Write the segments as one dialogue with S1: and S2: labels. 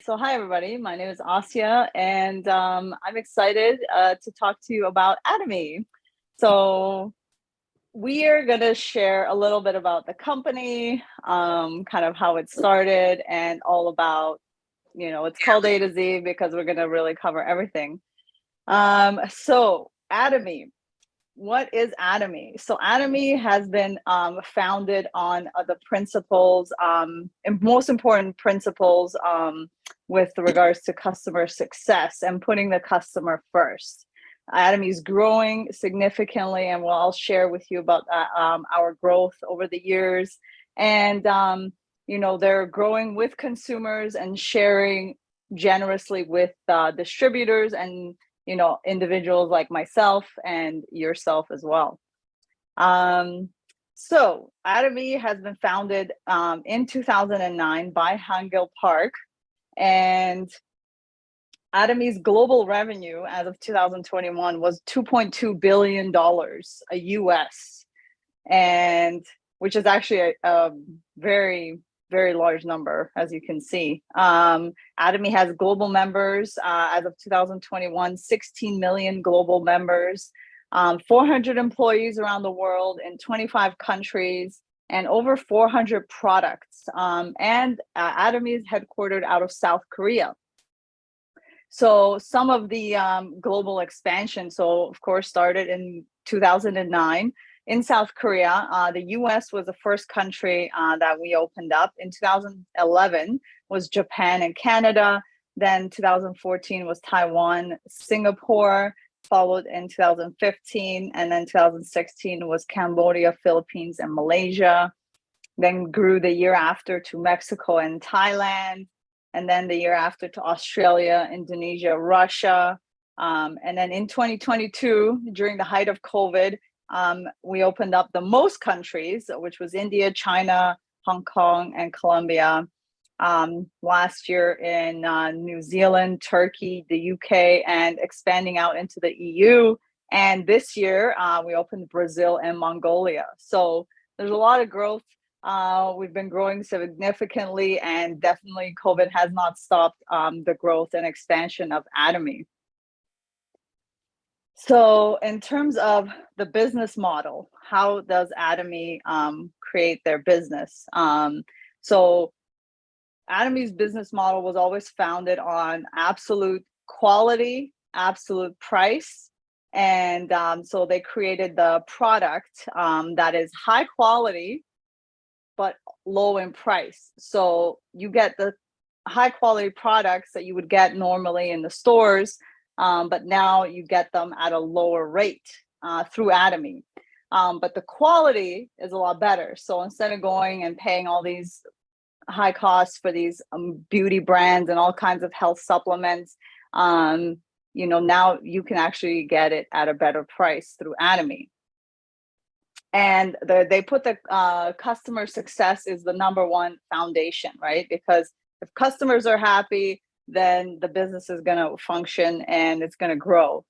S1: So hi everybody, my name is Asya, and I'm excited to talk to you about ATOMY. So we are going to share a little bit about the company, kind of how it started, and all about, it's called A to Z because we're going to really cover everything. So ATOMY. What is ATOMY? So ATOMY has been founded on the principles, and most important principles with regards to customer success and putting the customer first. ATOMY is growing significantly, and I'll share with you about our growth over the years. And they're growing with consumers and sharing generously with distributors and individuals like myself and yourself as well. So ATOMY has been founded in 2009 by Hangil Park, and ATOMY's global revenue as of 2021 was $2.2 billion a US, and which is actually a very, very large number, as you can see. ATOMY has global members as of 2021, 16 million global members, 400 employees around the world in 25 countries, and over 400 products. And ATOMY is headquartered out of South Korea. So some of the global expansion, so of course, started in 2009. In South Korea, the US was the first country that we opened up. In 2011 was Japan and Canada. Then 2014 was Taiwan, Singapore, followed in 2015. And then 2016 was Cambodia, Philippines, and Malaysia. Then grew the year after to Mexico and Thailand. And then the year after to Australia, Indonesia, Russia. And then in 2022, during the height of COVID, we opened up the most countries, which was India, China, Hong Kong, and Colombia. Last year in New Zealand, Turkey, the UK, and expanding out into the EU. And this year, we opened Brazil and Mongolia. So there's a lot of growth. We've been growing significantly, and definitely COVID has not stopped the growth and expansion of ATOMY. So in terms of the business model, how does ATOMY create their business? So ATOMY's business model was always founded on absolute quality, absolute price. And so they created the product that is high quality, but low in price. So you get the high quality products that you would get normally in the stores, but now you get them at a lower rate through ATOMY. But the quality is a lot better. So instead of going and paying all these high costs for these beauty brands and all kinds of health supplements, now you can actually get it at a better price through ATOMY. And they put the customer success is the number one foundation, right? Because if customers are happy, then the business is going to function and it's going to grow.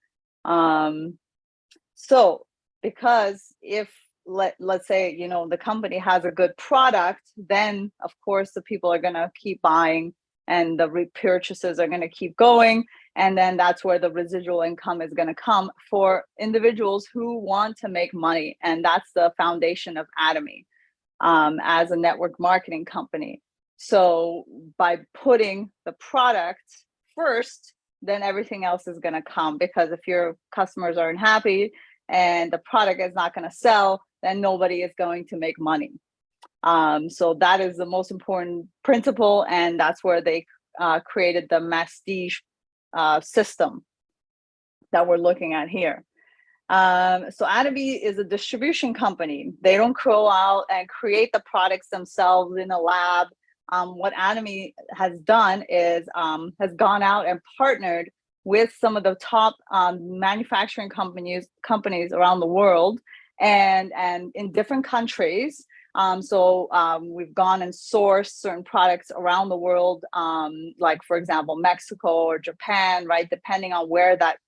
S1: So because if let's say, the company has a good product, then of course the people are going to keep buying and the repurchases are going to keep going. And then that's where the residual income is going to come for individuals who want to make money. And that's the foundation of ATOMY as a network marketing company. So by putting the product first, then everything else is going to come, because if your customers aren't happy and the product is not going to sell, then nobody is going to make money. So that is the most important principle, and that's where they created the Mastige system that we're looking at here. So ATOMY is a distribution company. They don't go out and create the products themselves in a lab. What ATOMY has done is has gone out and partnered with some of the top manufacturing companies around the world and in different countries. So we've gone and sourced certain products around the world, like, for example, Mexico or Japan, right? Depending on where that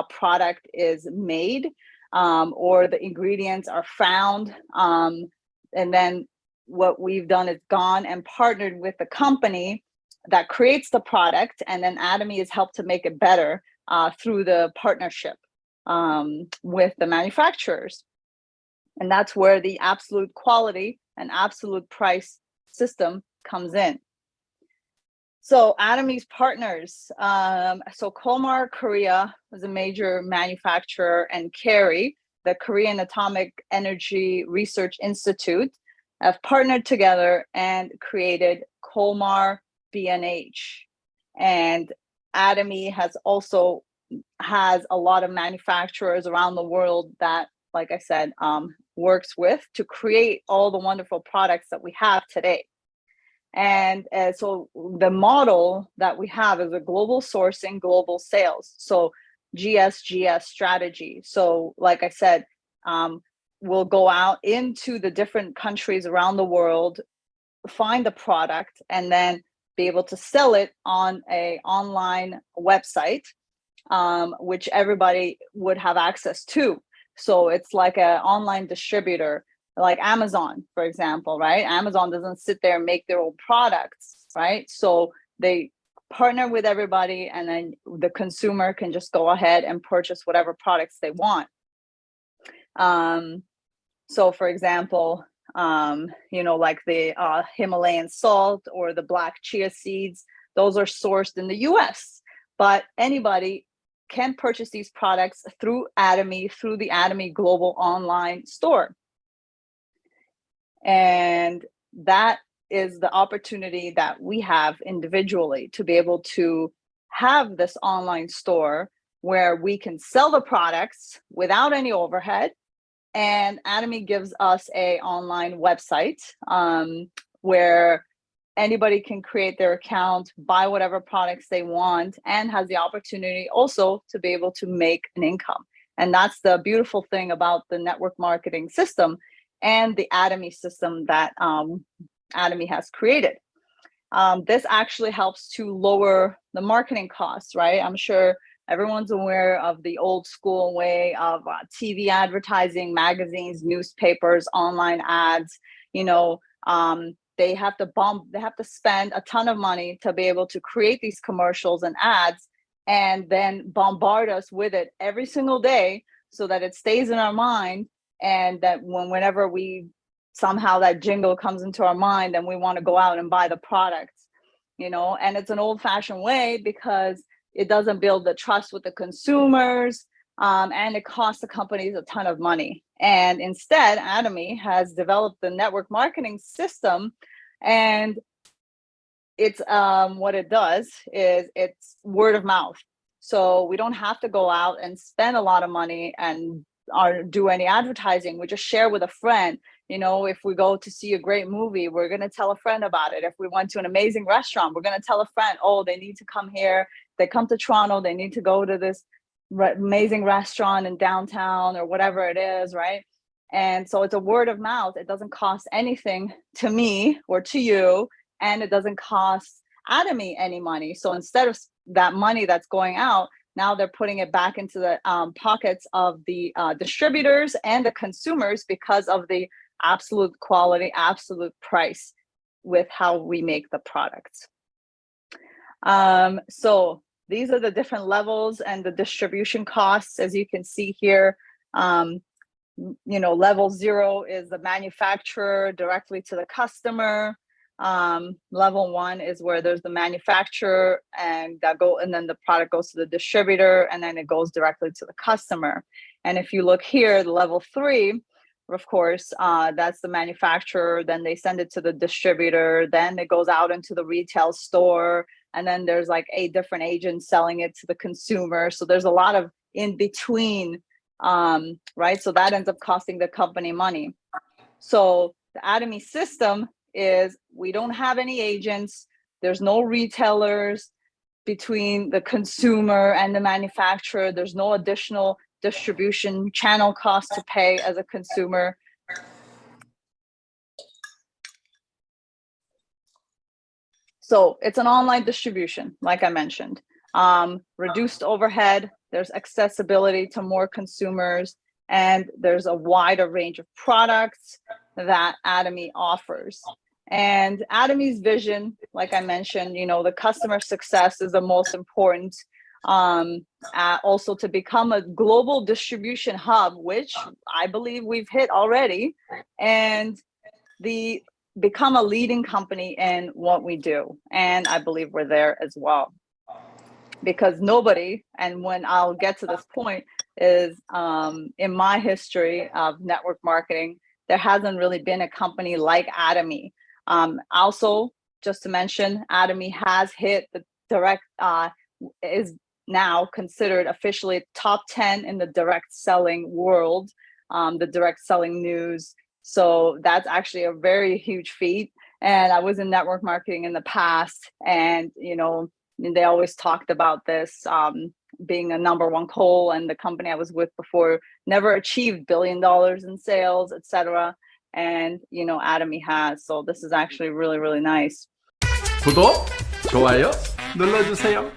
S1: product is made or the ingredients are found. And then what we've done is gone and partnered with the company that creates the product, and then ATOMY is helped to make it better through the partnership with the manufacturers. And that's where the absolute quality and absolute price system comes in. So ATOMY's partners, so Kolmar Korea is a major manufacturer, and KERI, the Korean Atomic Energy Research Institute, have partnered together and created Kolmar B&H. And ATOMY has a lot of manufacturers around the world that, like I said, works with to create all the wonderful products that we have today. And so the model that we have is a global sourcing, global sales. So GSGS strategy. So like I said, we'll go out into the different countries around the world, find the product, and then be able to sell it on an online website, which everybody would have access to. So it's like an online distributor, like Amazon, for example, right? Amazon doesn't sit there and make their own products, right? So they partner with everybody, and then the consumer can just go ahead and purchase whatever products they want. So for example, like the Himalayan salt or the black chia seeds, those are sourced in the US, but anybody can purchase these products through ATOMY, through the ATOMY Global Online Store. And that is the opportunity that we have individually to be able to have this online store where we can sell the products without any overhead. And ATOMY gives us an online website where anybody can create their account, buy whatever products they want, and has the opportunity also to be able to make an income. And that's the beautiful thing about the network marketing system and the ATOMY system that ATOMY has created. This actually helps to lower the marketing costs, right? I'm sure everyone's aware of the old school way of TV advertising, magazines, newspapers, online ads. They have to spend a ton of money to be able to create these commercials and ads, and then bombard us with it every single day so that it stays in our mind, and that whenever we somehow that jingle comes into our mind, and we want to go out and buy the products, and it's an old-fashioned way because it doesn't build the trust with the consumers, and it costs the companies a ton of money. And instead, ATOMY has developed the network marketing system, and it's what it does is it's word of mouth. So we don't have to go out and spend a lot of money and do any advertising. We just share with a friend. If we go to see a great movie, we're going to tell a friend about it. If we went to an amazing restaurant, we're going to tell a friend, oh, they need to come here. They come to Toronto, they need to go to this amazing restaurant in downtown or whatever it is, right? And so it's a word of mouth. It doesn't cost anything to me or to you, and it doesn't cost ATOMY any money. So instead of that money that's going out, now they're putting it back into the pockets of the distributors and the consumers because of the absolute quality, absolute price with how we make the products. So these are the different levels and the distribution costs, as you can see here. Level 0 is the manufacturer directly to the customer. Level 1 is where there's the manufacturer and then the product goes to the distributor, and then it goes directly to the customer. And if you look here, the level 3, of course, that's the manufacturer, then they send it to the distributor, then it goes out into the retail store, and then there's like 8 different agents selling it to the consumer. So there's a lot of in between, right? So that ends up costing the company money. So the ATOMY system is we don't have any agents. There's no retailers between the consumer and the manufacturer. There's no additional distribution channel cost to pay as a consumer. So it's an online distribution, like I mentioned. Reduced overhead, there's accessibility to more consumers, and there's a wider range of products that ATOMY offers. And ATOMY's vision, like I mentioned, the customer success is the most important. Also to become a global distribution hub, which I believe we've hit already, and become a leading company in what we do. And I believe we're there as well. Because nobody, and when I'll get to this point, is in my history of network marketing, there hasn't really been a company like ATOMY. Also, just to mention, ATOMY has hit the direct, is now considered officially top 10 in the direct selling world, the direct selling news. So that's actually a very huge feat. And I was in network marketing in the past, and they always talked about this being a number one coal, and the company I was with before never achieved $1 billion in sales, etc. And ATOMY has. So this is actually really, really nice.
S2: 구독, 좋아요 눌러주세요.